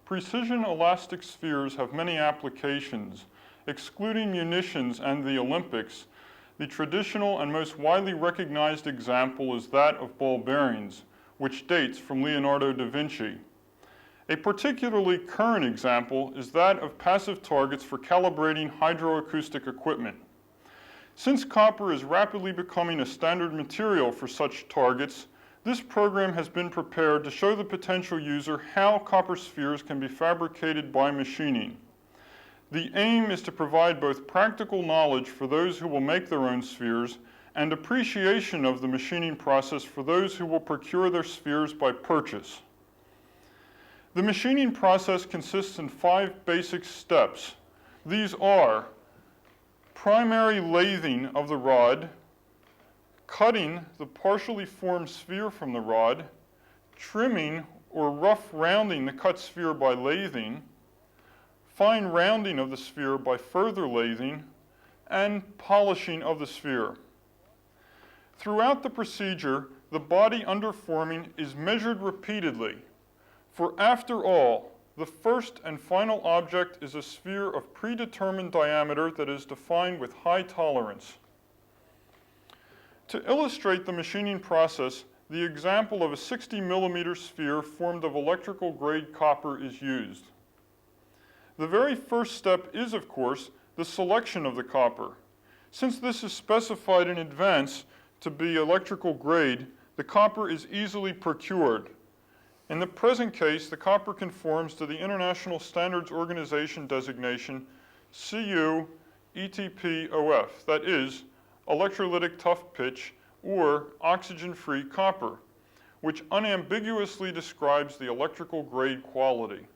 Precision elastic spheres have many applications. Excluding munitions and the Olympics, the traditional and most widely recognized example is that of ball bearings, which dates from Leonardo da Vinci. A particularly current example is that of passive targets for calibrating hydroacoustic equipment. Since copper is rapidly becoming a standard material for such targets, this program has been prepared to show the potential user how copper spheres can be fabricated by machining. The aim is to provide both practical knowledge for those who will make their own spheres and appreciation of the machining process for those who will procure their spheres by purchase. The machining process consists in 5 basic steps. These are primary lathing of the rod, cutting the partially formed sphere from the rod, trimming or rough rounding the cut sphere by lathing, fine rounding of the sphere by further lathing, and polishing of the sphere. Throughout the procedure, the body under forming is measured repeatedly, for after all, the first and final object is a sphere of predetermined diameter that is defined with high tolerance. To illustrate the machining process, the example of a 60 millimeter sphere formed of electrical grade copper is used. The very first step is, of course, the selection of the copper. Since this is specified in advance to be electrical grade, the copper is easily procured. In the present case, the copper conforms to the International Standards Organization designation CU-ETP-OF, that is, electrolytic tough pitch or oxygen-free copper, which unambiguously describes the electrical grade quality.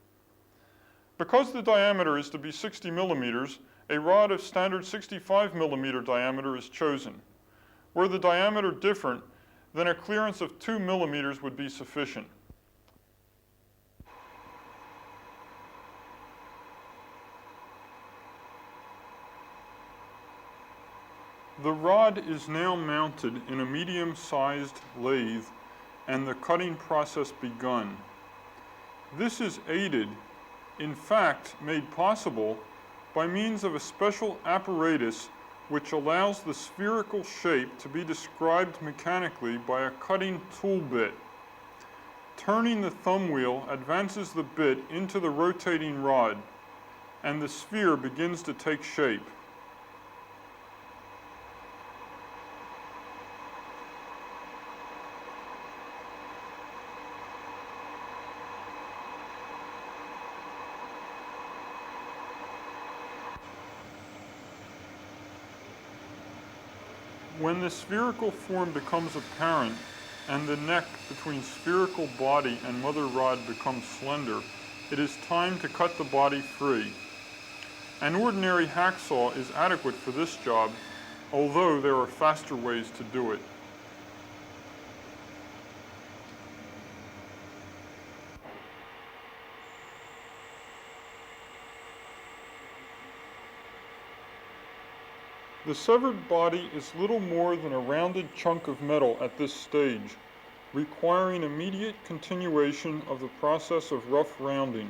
Because the diameter is to be 60 millimeters, a rod of standard 65 millimeter diameter is chosen. Were the diameter different, then a clearance of 2 millimeters would be sufficient. The rod is now mounted in a medium-sized lathe and the cutting process begun. This is aided, in fact made possible, by means of a special apparatus which allows the spherical shape to be described mechanically by a cutting tool bit. Turning the thumb wheel advances the bit into the rotating rod, and the sphere begins to take shape. When the spherical form becomes apparent and the neck between spherical body and mother rod becomes slender, it is time to cut the body free. An ordinary hacksaw is adequate for this job, although there are faster ways to do it. The severed body is little more than a rounded chunk of metal at this stage, requiring immediate continuation of the process of rough rounding.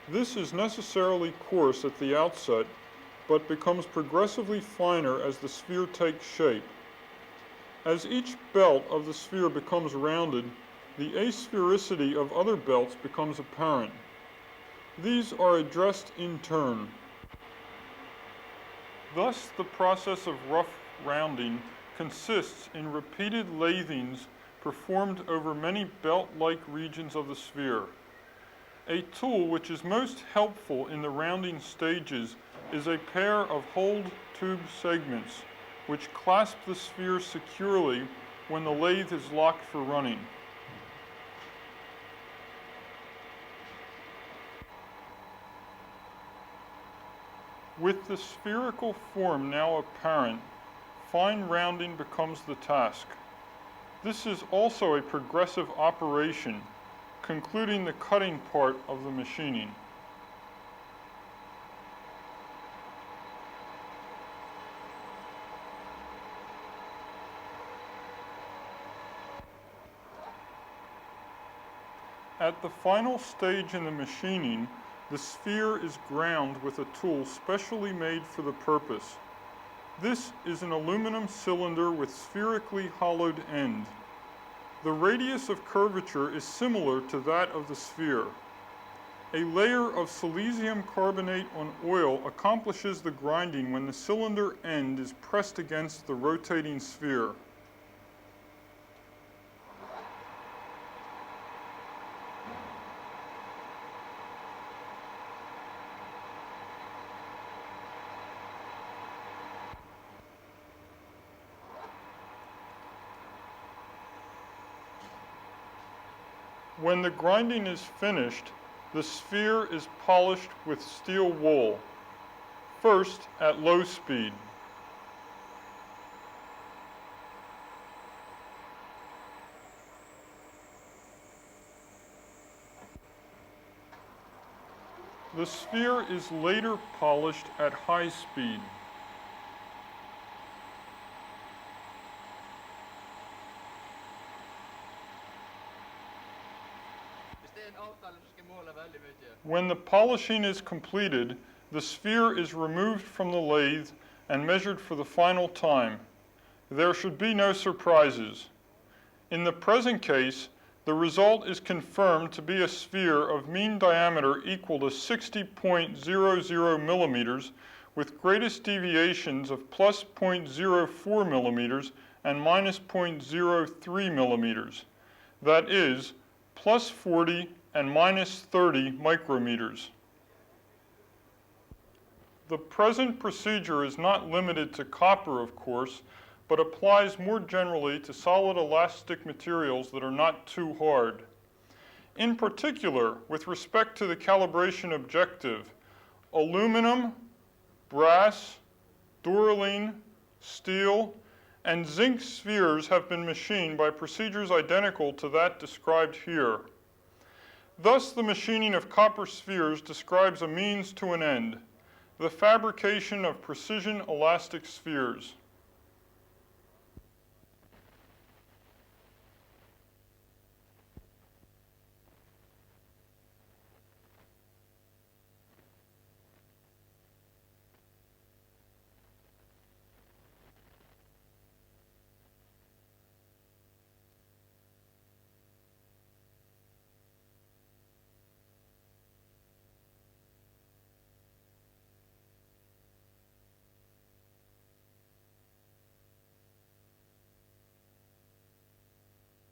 This is necessarily coarse at the outset, but becomes progressively finer as the sphere takes shape. As each belt of the sphere becomes rounded, the asphericity of other belts becomes apparent. These are addressed in turn. Thus, the process of rough rounding consists in repeated lathings performed over many belt-like regions of the sphere. A tool which is most helpful in the rounding stages is a pair of hold tube segments, which clasp the sphere securely when the lathe is locked for running. With the spherical form now apparent, fine rounding becomes the task. This is also a progressive operation, concluding the cutting part of the machining. At the final stage in the machining, the sphere is ground with a tool specially made for the purpose. This is an aluminum cylinder with spherically hollowed end. The radius of curvature is similar to that of the sphere. A layer of silicium carbonate on oil accomplishes the grinding when the cylinder end is pressed against the rotating sphere. When the grinding is finished, the sphere is polished with steel wool, first at low speed. The sphere is later polished at high speed. When the polishing is completed, the sphere is removed from the lathe and measured for the final time. There should be no surprises. In the present case, the result is confirmed to be a sphere of mean diameter equal to 60.00 millimeters with greatest deviations of plus 0.04 millimeters and minus 0.03 millimeters. That is, plus 40 and minus 30 micrometers. The present procedure is not limited to copper, of course, but applies more generally to solid elastic materials that are not too hard. In particular, with respect to the calibration objective, aluminum, brass, duraline, steel, and zinc spheres have been machined by procedures identical to that described here. Thus, the machining of copper spheres describes a means to an end, the fabrication of precision elastic spheres.